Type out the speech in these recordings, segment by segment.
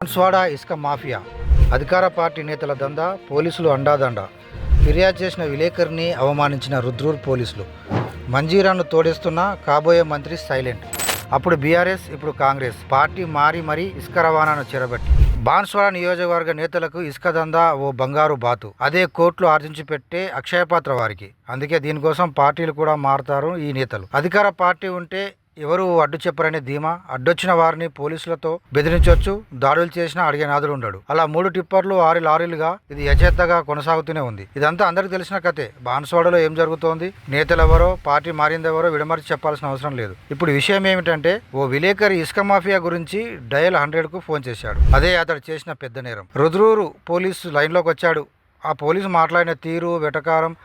బాన్స్వాడ ఇసుక మాఫియా అధికార పార్టీ నేతల దందా, పోలీసులు అండాదండ. ఫిర్యాదు చేసిన విలేకరిని అవమానించిన రుద్రూర్ పోలీసులు. మంజీరాను తోడేస్తున్న కాబోయే మంత్రి సైలెంట్. అప్పుడు బీఆర్ఎస్, ఇప్పుడు కాంగ్రెస్ పార్టీ మారి మరీ ఇసుక రవాణాను చెరబట్టి బాన్స్వాడ నియోజకవర్గ నేతలకు ఇసుక దందా ఓ బంగారు బాతు. అదే కోర్టులు ఆర్జించి పెట్టే అక్షయపాత్ర వారికి. అందుకే దీనికోసం పార్టీలు కూడా మారుతారు ఈ నేతలు. అధికార పార్టీ ఉంటే ఎవరు అడ్డు చెప్పరనే ధీమా. అడ్డొచ్చిన వారిని పోలీసులతో బెదిరించవచ్చు, దాడులు చేసినా అడిగే నాదుడు ఉండడు. అలా 3 టిప్పర్లు 6 లారీలుగా ఇది యథేచ్ఛగా కొనసాగుతూనే ఉంది. ఇదంతా అందరికి తెలిసిన కథే. బాన్స్వాడలో ఏం జరుగుతోంది, నేతలెవరో, పార్టీ మారిందెవరో విడమర్చి చెప్పాల్సిన అవసరం లేదు. ఇప్పుడు విషయం ఏమిటంటే, ఓ విలేకరి ఇసుక మాఫియా గురించి డయల్ 100కు ఫోన్ చేశాడు. అదే అతడు చేసిన పెద్ద నేరం. రుద్రూరు పోలీసు లైన్లోకి వచ్చాడు. ఆ పోలీసు మాట్లాడిన తీరు, వెటకారం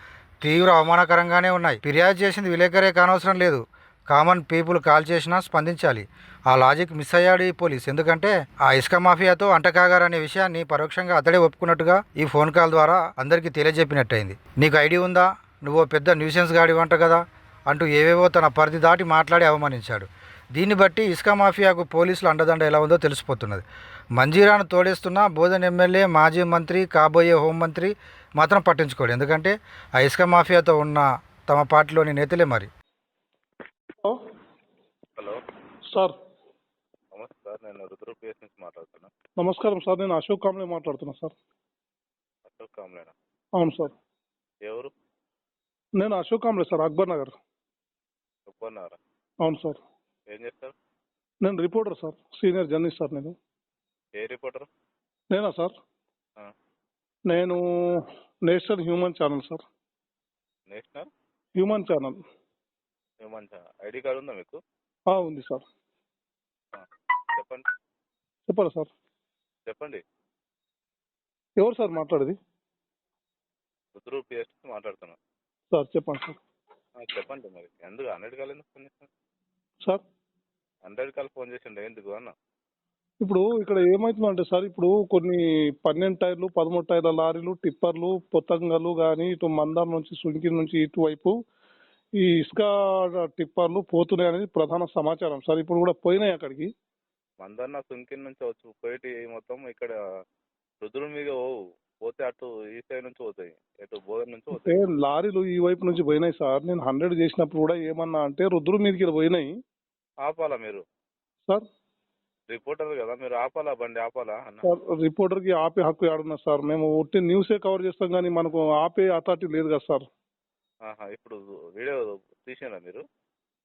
తీవ్ర అవమానకరంగానే ఉన్నాయి. ఫిర్యాదు చేసింది విలేకరే కానవసరం లేదు, కామన్ పీపుల్ కాల్ చేసినా స్పందించాలి. ఆ లాజిక్ మిస్ అయ్యాడు ఈ పోలీస్. ఎందుకంటే ఆ ఇసుక మాఫియాతో అంటకాగారనే విషయాన్ని పరోక్షంగా అతడే ఒప్పుకున్నట్టుగా ఈ ఫోన్ కాల్ ద్వారా అందరికీ తెలియజెప్పినట్టయింది. నీకు ఐడియా ఉందా, నువ్వు పెద్ద న్యూసెన్స్ గాడి వంట కదా అంటూ ఏవేవో తన పరిధి దాటి మాట్లాడి అవమానించాడు. దీన్ని బట్టి ఇసుక మాఫియాకు పోలీసులు అండదండ ఎలా ఉందో తెలిసిపోతున్నది. మంజీరాను తోడేస్తున్న బోధన్ ఎమ్మెల్యే, మాజీ మంత్రి, కాబోయే హోంమంత్రి మాత్రం పట్టించుకోడు. ఎందుకంటే ఆ ఇసుక మాఫియాతో ఉన్న తమ పార్టీలోని నేతలే మరి. Hello hello sir. నమస్తే సార్, నేను రుద్ర పిఎస్ నుంచి మాట్లాడుతున్నా. నమస్కారం సార్, నేను అశోక్ కాంబ్లే మాట్లాడుతున్నా సార్. అశోక్ కాంబ్లేనా? అవును సార్, ఎవరు? నేను అశోక్ కాంబ్లే సార్, అక్బర్ నగర్. ఒప్పుకున్నారా? అవును సార్, ఏం చేస్తారు? నేను reporter sir, senior journalist sir. నేను ఏ రిపోర్టర్? నేనా సార్? నేను national human channel sir. National human channel. మంచి ఐడి కార్డు ఉందా మీకు? ఉంది సార్. చెప్పండి. చెప్పాలా సార్? చెప్పండి. ఎవరు సార్ మాట్లాడేది? రుద్ర పిఎస్ నుంచి మాట్లాడుతున్నా సార్. చెప్పండి సార్. చెప్పండి. మరి ఎందుకు 100 కాల్ ఎందుకు ఫోన్ చేసిన సార్? 100 కాల్ ఫోన్ చేసిండే ఎందుకు అన్న? ఇప్పుడు ఇక్కడ ఏమవుతుందంటే సార్, ఇప్పుడు కొన్ని 12 టైర్లు, 13 టైర్ల లారీలు, టిప్పర్లు, పొత్తంగలు కానీ ఇటు మందార్ నుంచి, సుంకి నుంచి ఇటువైపు ఈ ఇసుక టిప్పర్లు పోతున్నాయి అనేది ప్రధాన సమాచారం సార్. ఇప్పుడు కూడా పోయినాయి అక్కడికి. మందన్న సుంకిన్ నుంచి వచ్చి పోయి మొత్తం ఇక్కడ రుద్రుల మీద పోతే అటు ఈ సైడ్ నుంచి పోతాయి, ఇటు బోధన్ నుంచి అంటే పోతాయి. లారీలు ఈ వైపు నుంచి పోయినాయి సార్. నేను 100 చేసినప్పుడు కూడా ఏమన్నా అంటే రుద్రు మీదకి పోయినాయి. ఆపాలా మీరు? సార్ రిపోర్టర్ కదా మీరు, ఆపాలా బండి? ఆపాలా అన్న? సార్, రిపోర్టర్ కి ఆపే హక్కు ఏడున్నా సార్? మేము ఒట్టి న్యూసే కవర్ చేస్తాం కానీ మనకు ఆపే అథారిటీ లేదు కదా సార్. ఇప్పుడు వీడియో తీసినా మీరు?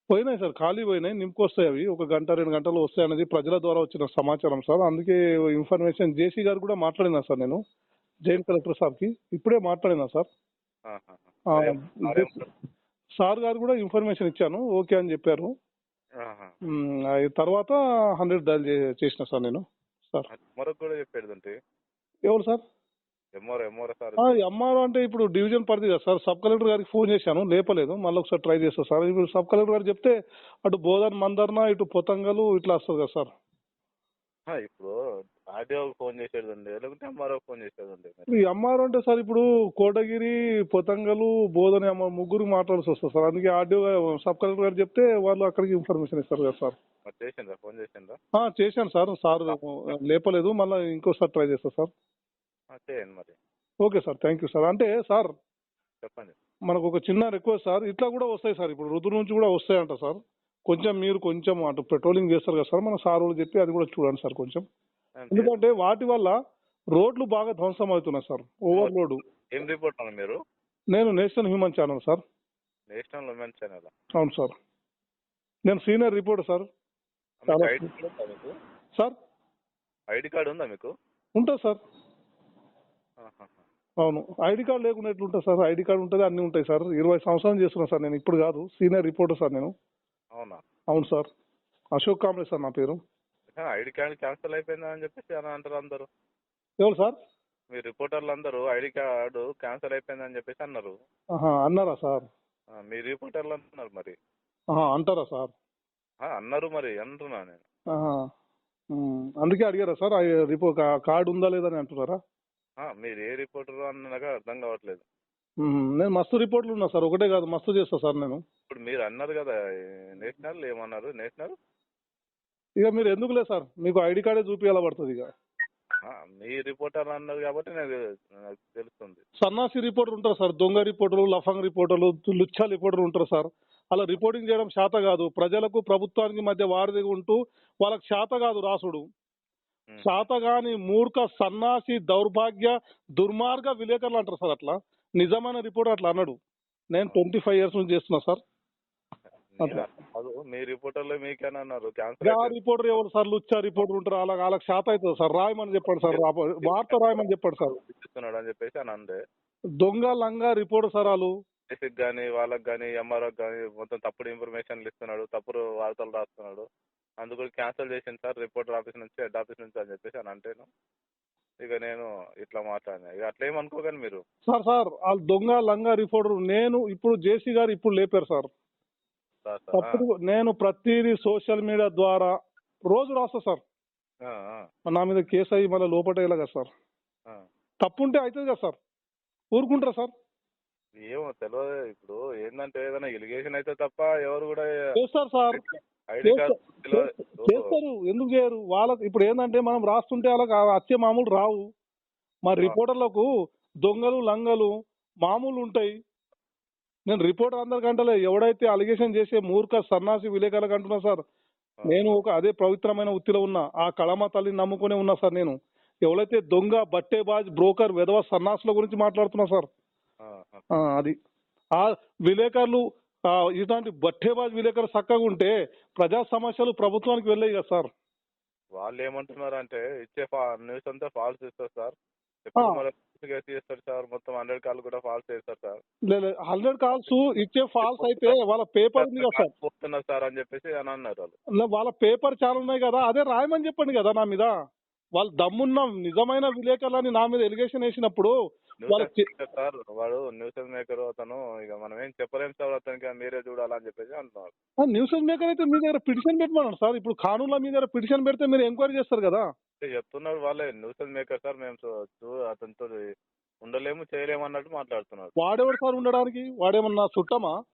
పోయినాయి సార్, ఖాళీ పోయినాయి, నింపుకొస్తాయి. అవి 1 గంట 2 గంటలు వస్తాయి అనేది ప్రజల ద్వారా వచ్చిన సమాచారం సార్. అందుకే ఇన్ఫర్మేషన్ జేసీ గారు కూడా మాట్లాడినా సార్. నేను జాయింట్ కలెక్టర్ సార్కి ఇప్పుడే మాట్లాడినా సార్. సార్ గారు కూడా ఇన్ఫర్మేషన్ ఇచ్చాను, ఓకే అని చెప్పారు. తర్వాత 100 డయల్ చేసిన సార్ నేను. సార్ మరొక కూడా చెప్పేదంటే ఎవరు సార్? MRO sir. ఎంఆర్ఓ అంటే ఇప్పుడు డివిజన్ పరిధి కదా సార్. సబ్ కలెక్టర్ గారికి ఫోన్ చేశాను, లేపలేదు. మళ్ళీ ఒకసారి ట్రై చేస్తాను సార్. ఇప్పుడు సబ్ కలెక్టర్ గారు చెప్తే అటు బోధన్, మందర్న, ఇటు పొతంగలు ఇట్లా వస్తుంది కదా సార్. ఇప్పుడు ఆర్డీఓకి ఫోన్ చేసేదండి, లేకుంటే ఎంఆర్ఓ ఫోన్ చేసేదండి? ఈ ఎంఆర్ఓ అంటే సార్ ఇప్పుడు కోటగిరి, పొతంగలు, బోధన ముగ్గురు మాట్లాడాల్సి వస్తుంది సార్. అందుకే ఆర్డీఓ సబ్ కలెక్టర్ గారు చెప్తే వాళ్ళు అక్కడికి ఇన్ఫర్మేషన్ ఇస్తారు కదా సార్. చేసిందా? ఫోన్ చేసిందా? చేశాను సార్. సార్ లేపలేదు, మళ్ళీ ఇంకోసారి ట్రై చేస్తా సార్. చేయండి మరి. Okay sir, thank you sir. అంటే సార్ చెప్పండి. మనకు ఒక చిన్న రిక్వెస్ట్ సార్, ఇట్లా కూడా వస్తాయి సార్. ఇప్పుడు రుద్రు నుంచి కూడా వస్తాయంట సార్. మీరు కొంచెం అటు పెట్రోలింగ్ చేస్తారు కదా సార్, మన సార్ వాళ్ళు చెప్పి అది కూడా చూడండి సార్ కొంచెం. ఎందుకంటే వాటి వల్ల రోడ్లు బాగా ధ్వంసం అవుతున్నాయి సార్, ఓవర్లోడ్. ఏం రిపోర్ట్ అన్న మీరు? నేను national human channel sir. National women channel? అవును సార్, నేను senior reporter sir. Sir ID card ఉందా మీకు? ఉంటుంది సార్. అవును, ఐడి కార్డు లేకుండా ఎట్లుంటుంది సార్? ఐడి కార్డు ఉంటుంది, అన్నీ ఉంటాయి సార్. 20 సంవత్సరాలు చేస్తున్నా సార్ నేను, ఇప్పుడు కాదు. సీనియర్ రిపోర్టర్ సార్ నేను. అవునా? అవును సార్, అశోక్ కాంబ్లే సార్ నా పేరు. ఐడి కార్డు క్యాన్సిల్ అయిపోయిందా అని చెప్పేసి అంటారు అందరు. ఎవరు సార్? మీ రిపోర్టర్లు అందరూ ఐడి కార్డు క్యాన్సిల్ అయిపోయిందని చెప్పేసి అన్నారు. అన్నారా సార్? మీ రిపోర్టర్లు అంటున్నారు మరి. అంటారా సార్? అన్నారు మరి అంటున్నా నేను. అందుకే అడిగారా సార్, కార్డు ఉందా లేదని అంటున్నారా? మీరు ఏ రిపోర్టర్ అని నాకు అర్థం కావట్లేదు. నేను మస్తు రిపోర్ట్లు ఉన్నా సార్, ఒకటే కాదు మస్తు చేస్తా సార్ నేను. ఇప్పుడు మీరు అన్నారు కదా నేషనల్, ఏమన్నారు నేషనల్? ఇక మీరు ఎందుకులే సార్, మీకు ఐడి కార్డే చూపించాల పడుతుంది. ఇక మీ రిపోర్టర్ అన్నారు కాబట్టి నాకు తెలుస్తుంది. సన్నాసి రిపోర్టర్ ఉంటారు సార్, దొంగ రిపోర్టర్లు, లఫంగ్ రిపోర్టర్లు, లుచ్చా రిపోర్టర్లు ఉంటారు సార్. అలా రిపోర్టింగ్ చేయడం శాత కాదు. ప్రజలకు ప్రభుత్వానికి మధ్య వారధిగా ఉంటూ వాళ్ళకి శాత కాదు రాసుడు. శాతగాని మూర్ఖ సన్నాసి దౌర్భాగ్య దుర్మార్గ విలేకరులు అంటారు సార్. అట్లా నిజమైన రిపోర్టర్ అట్లా అన్నాడు. నేను 25 years నుంచి చేస్తున్నా సార్. కాదు, మీ రిపోర్టర్లు మీకేనా అన్నారు? రిపోర్టర్ ఎవరు సార్? లుచ్చా రిపోర్టర్ ఉంటారు. అలా వాళ్ళకి శాత అవుతుంది సార్. రాయమని చెప్పండి సార్, వార్త రాయమని చెప్పండి సార్. ఇస్తున్నాడు అని చెప్పేసి అని అందే. దొంగ లంగా రిపోర్టర్ సార్ వాళ్ళు. ఎస్కి కానీ వాళ్ళకి కానీ ఎంఆర్ఓకి కానీ మొత్తం తప్పుడు ఇన్ఫర్మేషన్లు ఇస్తున్నాడు, తప్పుడు వార్తలు రాస్తున్నాడు. అందుకు క్యాన్సిల్ చేసింది సార్ రిపోర్టర్ ఆఫీస్ నుంచి, హెడ్ ఆఫీస్ నుంచి అని చెప్పేసి అని అంటేను ఇక నేను ఇట్లా మాట్లాడినా. ఇక అట్లా ఏమనుకోగాని మీరు. సార్ వాళ్ళు దొంగ లంగా రిపోర్టర్. నేను ఇప్పుడు జేసీ గారు ఇప్పుడు లేపారు సార్. అప్పుడు నేను ప్రతిదీ సోషల్ మీడియా ద్వారా రోజు రాస్తా సార్. నా మీద కేసు అయ్యి మళ్ళీ లోపటేలా కదా సార్. తప్పుంటే అవుతుంది కదా సార్, ఊరుకుంటారా సార్? ఏమో తెలియదు. ఇప్పుడు ఏంటంటే ఏదైనా ఎలిగేషన్ అయితే తప్ప ఎవరు కూడా చేస్తారు సార్, ఐడి కార్డు చేస్తారు. ఎందుకు చేయరు? వాళ్ళకి ఇప్పుడు ఏంటంటే మనం రాస్తుంటే వాళ్ళకి వచ్చే మామూలు రావు. మరి రిపోర్టర్లకు దొంగలు లంగలు మామూలు ఉంటాయి. నేను రిపోర్టర్ అందరికంటలే, ఎవడైతే అలిగేషన్ చేసే మూర్ఖ సన్నాసి విలేకరులకు అంటున్నా సార్. నేను ఒక అదే పవిత్రమైన వృత్తిలో ఉన్నా, ఆ కళమ తల్లిని నమ్ముకునే ఉన్నా సార్. నేను ఎవరైతే దొంగ బట్టేబాజ్ బ్రోకర్ విధవ సన్నాసుల గురించి మాట్లాడుతున్నా సార్. అది ఆ విలేకరులు ఇలాంటి బట్టేబాజ్ విలేకరు చక్కగా ఉంటే ప్రజా సమస్యలు ప్రభుత్వానికి వెళ్ళాయి కదా సార్. వాళ్ళు ఏమంటున్నారు అంటే ఇచ్చే న్యూస్ అంతా ఫాల్స్ ఇస్తారు సార్. చేస్తారు సార్, మొత్తం 100 కాల్ కూడా ఫాల్స్ చేస్తారు సార్. 100 calls ఇచ్చే ఫాల్స్ అయితే వాళ్ళ పేపర్ ఉంది కదా సార్. పోతున్నారు సార్ అని చెప్పేసి అని అన్నారు వాళ్ళు. వాళ్ళ పేపర్ చాలా ఉన్నాయి కదా, అదే రాయమని చెప్పండి కదా నా మీద. వాళ్ళు దమ్మున్న నిజమైన విలేకరులని నా మీద ఎలిగేషన్ వేసినప్పుడు సార్ వాడు న్యూస్ మేకర్ అతను, ఇక మనం ఏం చెప్పలేం సార్ అతనికి, మీరే చూడాలని చెప్పేసి అంటున్నారు. న్యూస్ మేకర్ అయితే మీ దగ్గర పిటిషన్ పెట్టమన్నాడు సార్. ఇప్పుడు కానూన్లో మీ దగ్గర పిటిషన్ పెడితే మీరు ఎంక్వైరీ చేస్తారు కదా. చెప్తున్నారు వాళ్ళే, న్యూస్ మేకర్ సార్ మేము అతనితో ఉండలేము చేయలేము అన్నట్టు మాట్లాడుతున్నారు. వాడెవడు సార్ ఉండడానికి? వాడేమన్నా చుట్టమా?